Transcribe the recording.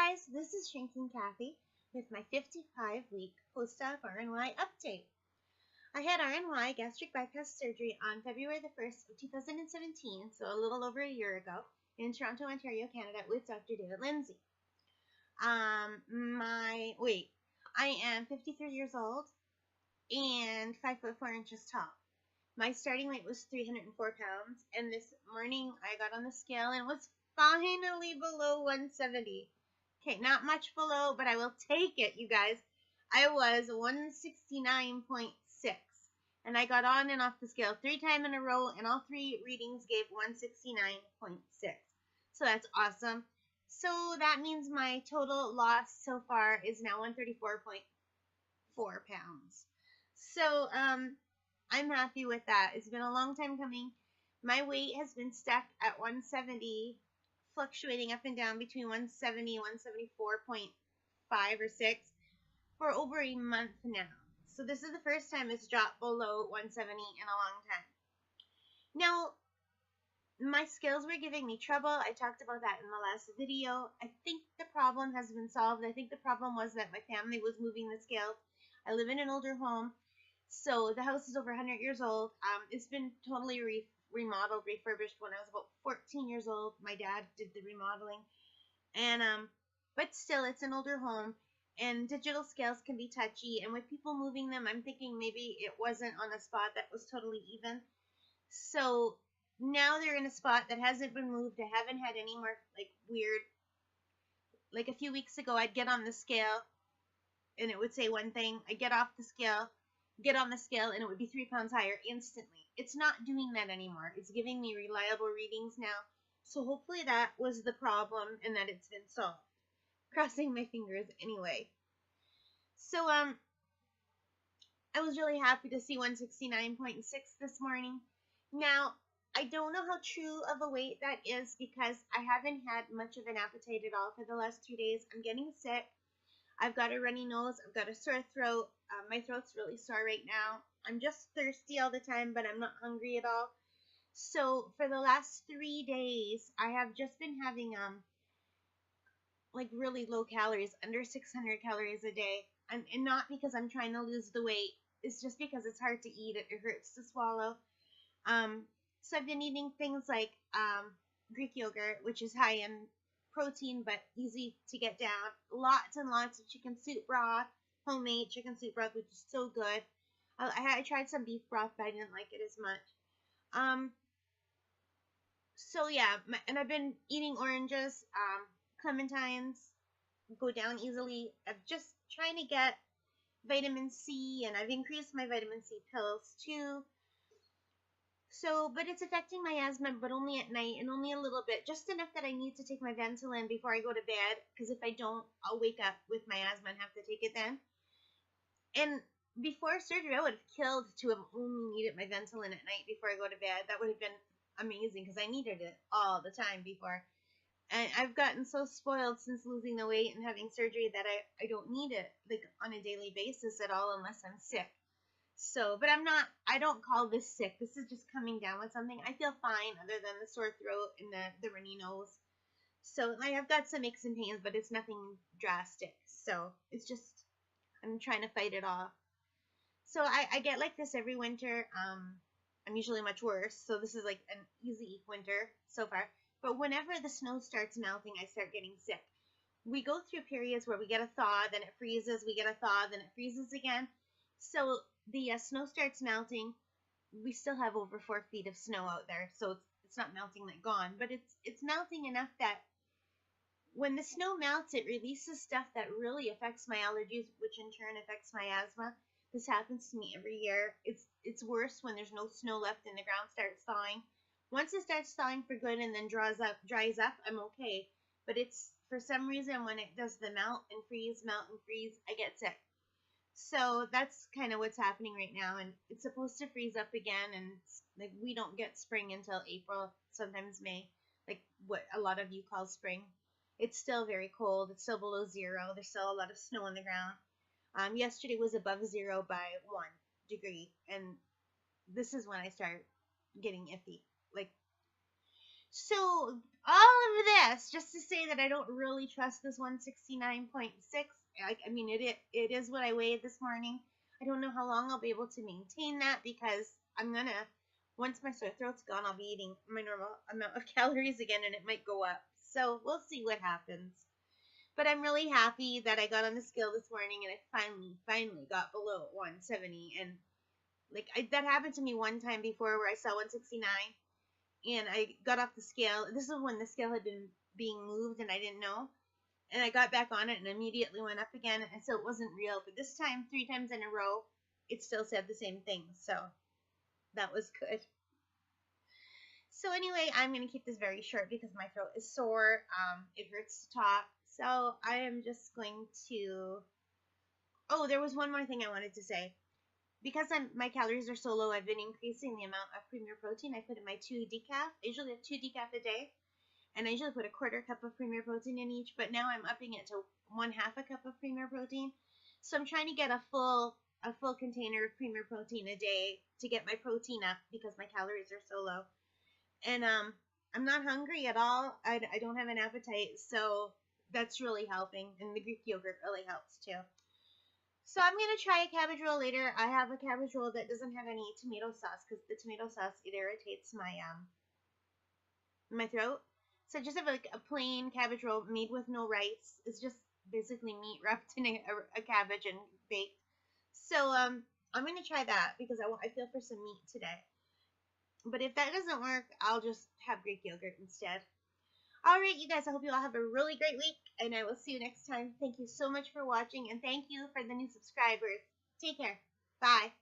guys, this is Shrinking Kathy with my 55-week post-op RNY update. I had RNY gastric bypass surgery on February the 1st of 2017, so a little over a year ago, in Toronto, Ontario, Canada, with Dr. David Lindsay. I am 53 years old and 5 foot 4 inches tall. My starting weight was 304 pounds, and this morning I got on the scale and was finally below 170. Okay, not much below, but I will take it, you guys. I was 169.6, and I got on and off the scale 3 times in a row, and all 3 readings gave 169.6. So that's awesome. So that means my total loss so far is now 134.4 pounds. So I'm happy with that. It's been a long time coming. My weight has been stuck at 170, fluctuating up and down between 170 and 174.5 or 6 for over a month now. So this is the first time it's dropped below 170 in a long time. Now, my scales were giving me trouble. I talked about that in the last video. I think the problem has been solved. I think the problem was that my family was moving the scales. I live in an older home, so the house is over 100 years old. It's been totally remodeled, refurbished when I was about 14 years old. My dad did the remodeling, and but still, it's an older home, and digital scales can be touchy, and with people moving them, I'm thinking maybe it wasn't on a spot that was totally even. So now they're in a spot that hasn't been moved. I haven't had any more weird, like a few weeks ago I'd get on the scale and it would say one thing. I'd get off the scale, get on the scale, and it would be 3 pounds higher instantly. It's not doing that anymore. It's giving me reliable readings now. So hopefully that was the problem and that it's been solved. Crossing my fingers anyway. So I was really happy to see 169.6 this morning. Now, I don't know how true of a weight that is because I haven't had much of an appetite at all for the last 2 days. I'm getting sick. I've got a runny nose. I've got a sore throat. My throat's really sore right now. I'm just thirsty all the time, but I'm not hungry at all. So for the last 3 days, I have just been having really low calories, under 600 calories a day. And not because I'm trying to lose the weight. It's just because it's hard to eat. It hurts to swallow. So I've been eating things like Greek yogurt, which is high in protein but easy to get down. Lots and lots of chicken soup broth, homemade chicken soup broth, which is so good. I tried some beef broth, but I didn't like it as much. So yeah, and I've been eating oranges, clementines, go down easily. I'm just trying to get vitamin C, and I've increased my vitamin C pills too. So, but it's affecting my asthma, but only at night and only a little bit, just enough that I need to take my Ventolin before I go to bed, because if I don't, I'll wake up with my asthma and have to take it then. And before surgery, I would have killed to have only needed my Ventolin at night before I go to bed. That would have been amazing, because I needed it all the time before. And I've gotten so spoiled since losing the weight and having surgery that I don't need it on a daily basis at all unless I'm sick. So, but I don't call this sick. This is just coming down with something. I feel fine other than the sore throat and the runny nose. So I've got some aches and pains, but it's nothing drastic. So it's just, I'm trying to fight it off. So I get like this every winter. I'm usually much worse. So this is like an easy winter so far. But whenever the snow starts melting, I start getting sick. We go through periods where we get a thaw, then it freezes. We get a thaw, then it freezes again. So the snow starts melting. We still have over 4 feet of snow out there, so it's not melting like gone, but it's melting enough that when the snow melts, it releases stuff that really affects my allergies, which in turn affects my asthma. This happens to me every year. It's worse when there's no snow left and the ground starts thawing. Once it starts thawing for good and then dries up, I'm okay. But it's for some reason when it does the melt and freeze, I get sick. So that's kind of what's happening right now, and it's supposed to freeze up again, and we don't get spring until April, sometimes May, like what a lot of you call spring. It's still very cold. It's still below 0. There's still a lot of snow on the ground. Yesterday was above 0 by 1 degree, and this is when I start getting iffy. So all of this just to say that I don't really trust this 169.6. I mean, it is what I weighed this morning. I don't know how long I'll be able to maintain that because I'm gonna once my sore throat's gone, I'll be eating my normal amount of calories again, and it might go up. So we'll see what happens. But I'm really happy that I got on the scale this morning and I finally got below 170. And that happened to me one time before where I saw 169 and I got off the scale. This is when the scale had been being moved and I didn't know. And I got back on it and immediately went up again. And so it wasn't real. But this time, 3 times in a row, it still said the same thing. So that was good. So anyway, I'm going to keep this very short because my throat is sore. It hurts to talk. So I am just going to... Oh, there was one more thing I wanted to say. Because my calories are so low, I've been increasing the amount of Premier Protein I put in my 2 decaf. I usually have 2 decaf a day. And I usually put a quarter cup of Premier Protein in each. But now I'm upping it to 1/2 a cup of Premier Protein. So I'm trying to get a full container of Premier Protein a day to get my protein up because my calories are so low. And I'm not hungry at all. I don't have an appetite, so that's really helping. And the Greek yogurt really helps too. So I'm gonna try a cabbage roll later. I have a cabbage roll that doesn't have any tomato sauce because the tomato sauce it irritates my throat. So I just have like a plain cabbage roll made with no rice. It's just basically meat wrapped in a cabbage and baked. So I'm gonna try that because I feel for some meat today. But if that doesn't work, I'll just have Greek yogurt instead. All right, you guys, I hope you all have a really great week, and I will see you next time. Thank you so much for watching, and thank you for the new subscribers. Take care. Bye.